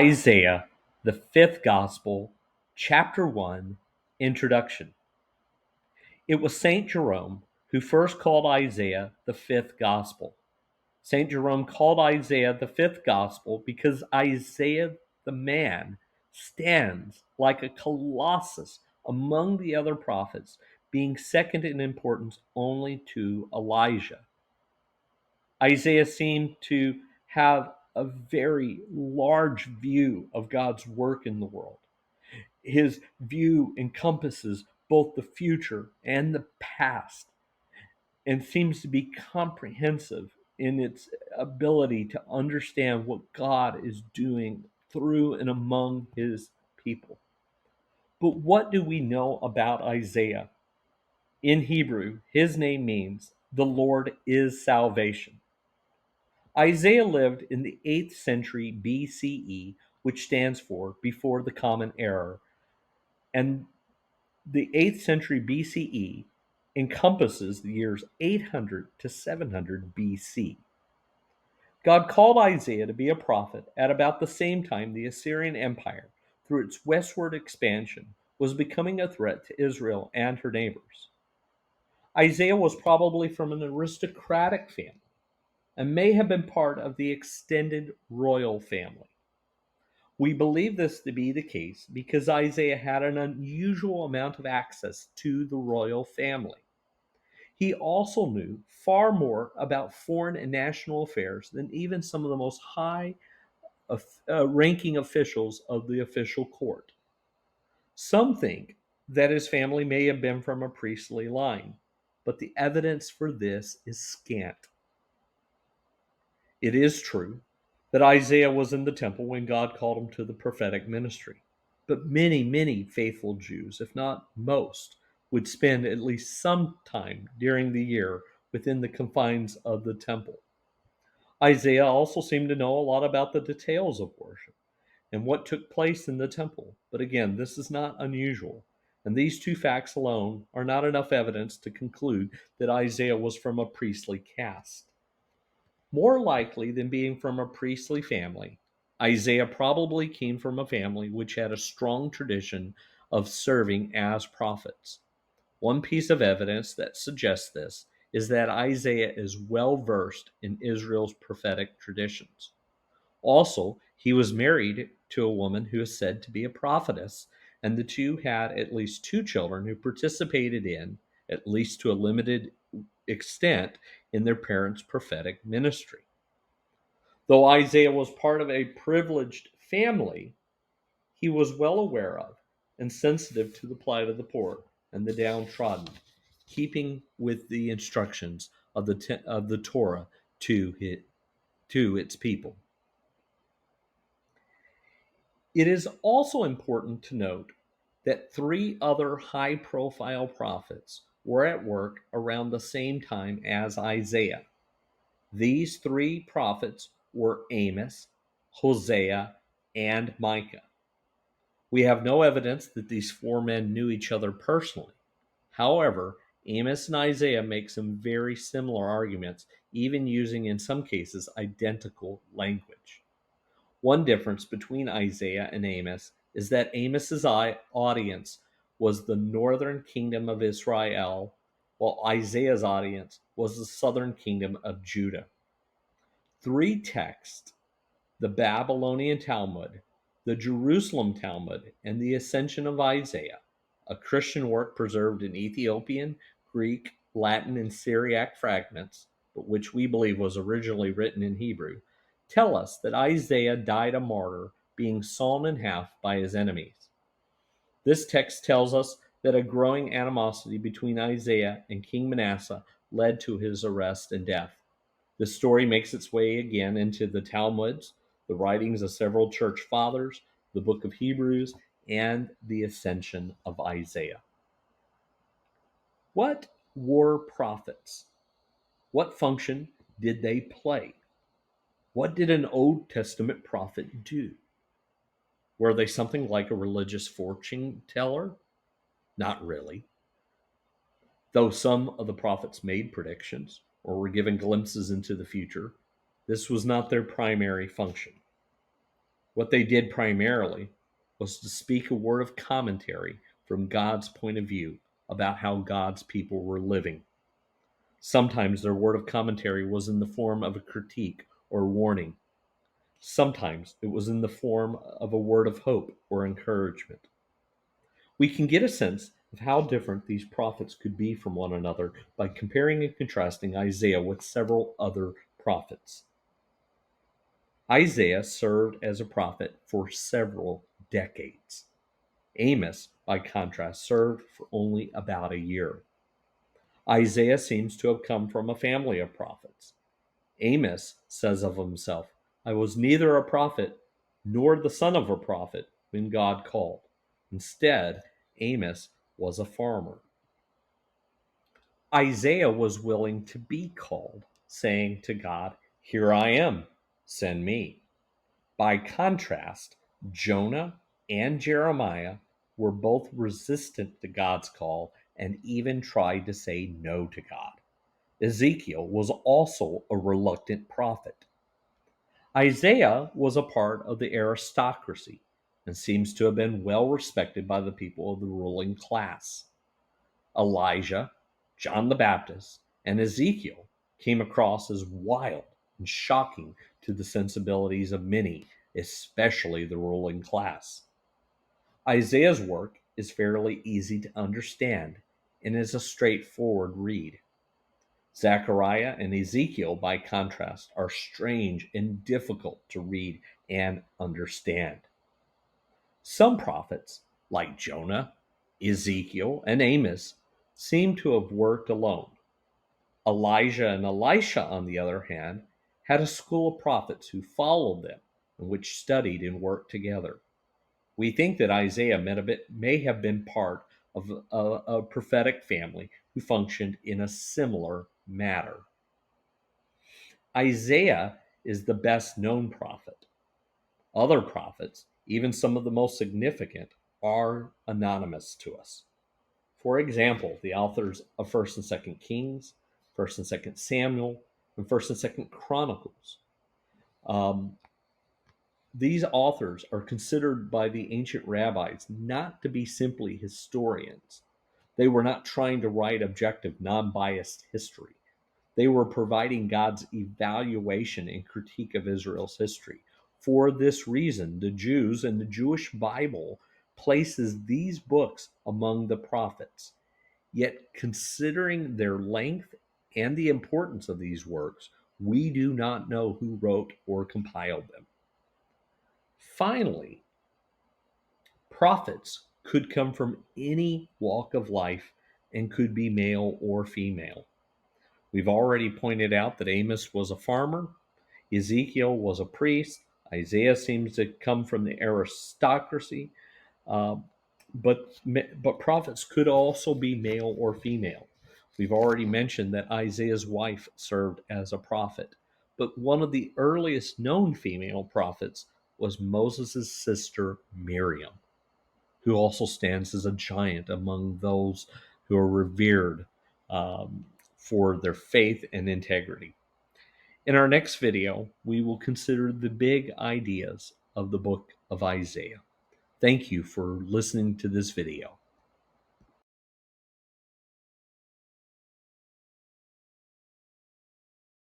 Isaiah, the fifth gospel, chapter 1, introduction. It was St. Jerome who first called Isaiah the fifth gospel. St. Jerome called Isaiah the fifth gospel because Isaiah the man stands like a colossus among the other prophets, being second in importance only to Elijah. Isaiah seemed to have a very large view of God's work in the world. His view encompasses both the future and the past and seems to be comprehensive in its ability to understand what God is doing through and among his people. But what do we know about Isaiah? In Hebrew, his name means the Lord is salvation. Isaiah lived in the 8th century BCE, which stands for before the Common Era, and the 8th century BCE encompasses the years 800 to 700 BC. God called Isaiah to be a prophet at about the same time the Assyrian Empire, through its westward expansion, was becoming a threat to Israel and her neighbors. Isaiah was probably from an aristocratic family and may have been part of the extended royal family. We believe this to be the case because Isaiah had an unusual amount of access to the royal family. He also knew far more about foreign and national affairs than even some of the most high ranking officials of the official court. Some think that his family may have been from a priestly line, but the evidence for this is scant. It is true that Isaiah was in the temple when God called him to the prophetic ministry. But many faithful Jews, if not most, would spend at least some time during the year within the confines of the temple. Isaiah also seemed to know a lot about the details of worship and what took place in the temple. But again, this is not unusual. And these two facts alone are not enough evidence to conclude that Isaiah was from a priestly caste. More likely than being from a priestly family, Isaiah probably came from a family which had a strong tradition of serving as prophets. One piece of evidence that suggests this is that Isaiah is well versed in Israel's prophetic traditions. Also, he was married to a woman who is said to be a prophetess, and the two had at least two children who participated in, at least to a limited extent, in their parents' prophetic ministry. Though Isaiah was part of a privileged family, he was well aware of and sensitive to the plight of the poor and the downtrodden, keeping with the instructions of the Torah to its people. It is also important to note that three other high profile prophets were at work around the same time as Isaiah. These three prophets were Amos, Hosea, and Micah. We have no evidence that these four men knew each other personally. However, Amos and Isaiah make some very similar arguments, even using in some cases identical language. One difference between Isaiah and Amos is that Amos's audience was the northern kingdom of Israel, while Isaiah's audience was the southern kingdom of Judah. Three texts, the Babylonian Talmud, the Jerusalem Talmud, and the Ascension of Isaiah, a Christian work preserved in Ethiopian, Greek, Latin, and Syriac fragments, but which we believe was originally written in Hebrew, tell us that Isaiah died a martyr, being sawn in half by his enemies. This text tells us that a growing animosity between Isaiah and King Manasseh led to his arrest and death. The story makes its way again into the Talmuds, the writings of several church fathers, the book of Hebrews, and the ascension of Isaiah. What were prophets? What function did they play? What did an Old Testament prophet do? Were they something like a religious fortune teller? Not really. Though some of the prophets made predictions or were given glimpses into the future, this was not their primary function. What they did primarily was to speak a word of commentary from God's point of view about how God's people were living. Sometimes their word of commentary was in the form of a critique or warning. Sometimes it was in the form of a word of hope or encouragement. We can get a sense of how different these prophets could be from one another by comparing and contrasting Isaiah with several other prophets. Isaiah served as a prophet for several decades. Amos, by contrast, served for only about a year. Isaiah seems to have come from a family of prophets. Amos says of himself, "I was neither a prophet nor the son of a prophet when God called." Instead, Amos was a farmer. Isaiah was willing to be called, saying to God, "Here I am, send me." By contrast, Jonah and Jeremiah were both resistant to God's call and even tried to say no to God. Ezekiel was also a reluctant prophet. Isaiah was a part of the aristocracy and seems to have been well respected by the people of the ruling class. Elijah, John the Baptist, and Ezekiel came across as wild and shocking to the sensibilities of many, especially the ruling class. Isaiah's work is fairly easy to understand and is a straightforward read. Zechariah and Ezekiel, by contrast, are strange and difficult to read and understand. Some prophets, like Jonah, Ezekiel, and Amos, seem to have worked alone. Elijah and Elisha, on the other hand, had a school of prophets who followed them and which studied and worked together. We think that Isaiah may have been part of a prophetic family who functioned in a similar manner. Isaiah is the best known prophet. Other prophets, even some of the most significant, are anonymous to us. For example, the authors of 1st and 2nd Kings, 1st and 2nd Samuel, and 1st and 2nd Chronicles. Um, these authors are considered by the ancient rabbis not to be simply historians. They were not trying to write objective, non biased history. They were providing God's evaluation and critique of Israel's history. For this reason, the Jews and the Jewish Bible places these books among the prophets. Yet, considering their length and the importance of these works, we do not know who wrote or compiled them. Finally, prophets could come from any walk of life and could be male or female. We've already pointed out that Amos was a farmer, Ezekiel was a priest, Isaiah seems to come from the aristocracy, uh, but prophets could also be male or female. We've already mentioned that Isaiah's wife served as a prophet, but one of the earliest known female prophets was Moses' sister Miriam, who also stands as a giant among those who are revered um, for their faith and integrity. In our next video, we will consider the big ideas of the book of Isaiah. Thank you for listening to this video.